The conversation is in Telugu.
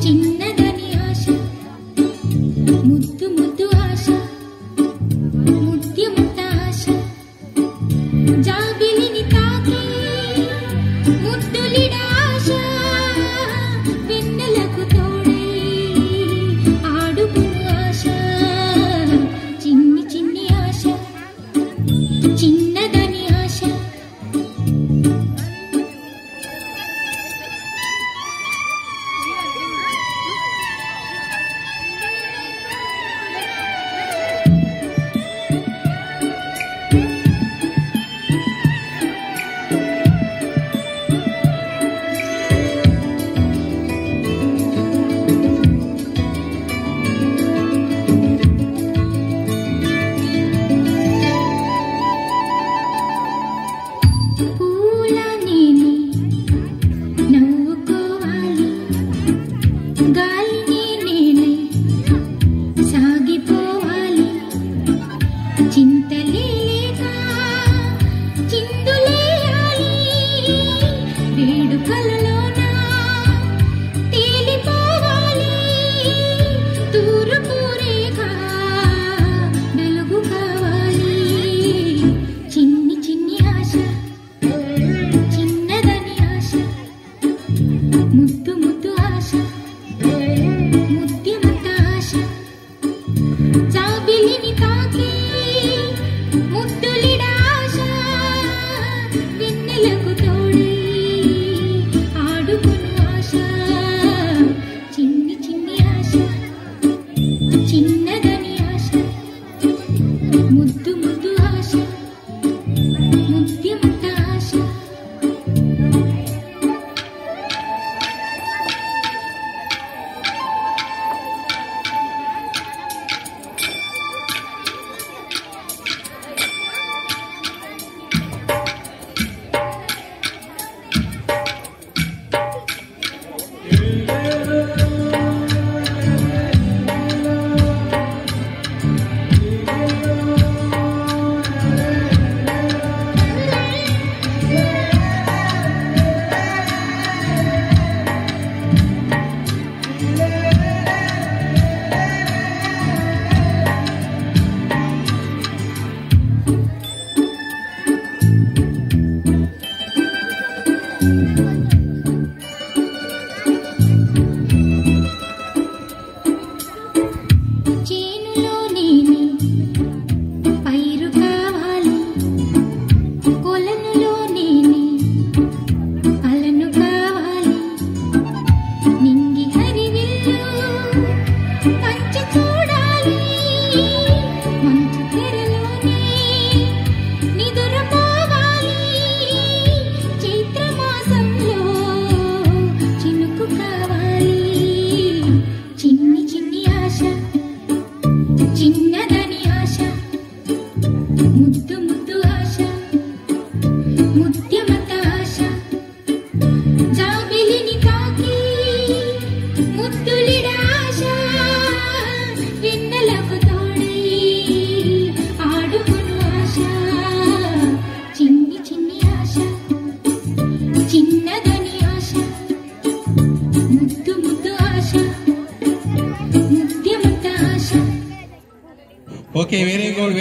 చిన్నదని ఆశ ముద్దు ముద్దు ఆశ ముత్యముత ఆశ జాబిలిని తాకి ముద్దులిడ ఆశ వెన్నెలకు తోడై ఆడుకును ఆశ చిన్ని చిన్ని ఆశ చిన్నదని ఆశ గాలిని నేనై సాగిపోవాలి చింతలేక చిందులేయాలి వేడుకలలోన తేలిపోవాలి తూర్పు రేఖ వెలుగు కావాలి చిన్ని చిన్ని ఆశ చిన్నదని ఆశ ముద్దు ముద్దు ఆశ ముత్యముత ఆశ జాబిలిని తాకి ముద్దులిడ ఆశ వెన్నెలకు తోడై ఆడుకును ఆశ చిన్ని చిన్ని ఆశ చిన్నదని ఆశ ముద్దు ముద్దు ఆశ ముత్యముత ఆశ చేనులో నేనే పైరు కావాలి కొలనులో నేనే అలను కావాలి నింగి హరివిల్లు పంచి చూడాలి మంచు తెరలోనే నిదురపోవాలి చైత్రమాసంలో చినుకు కావాలి చిన్ని చిన్ని ఆశ చిన్నదని ఆశ ముద్దు ముద్దు ఆశ ముత్యముత ఆశ జాబిలిని తాకి ముద్దులిడ ఆశ వెన్నెలకు తోడై ఆడుకును ఆశ చిన్ని చిన్ని ఆశ చిన్నదని ఆశ ముద్దు ముద్దు ఆశ ముత్యముత ఆశ Okay, very good.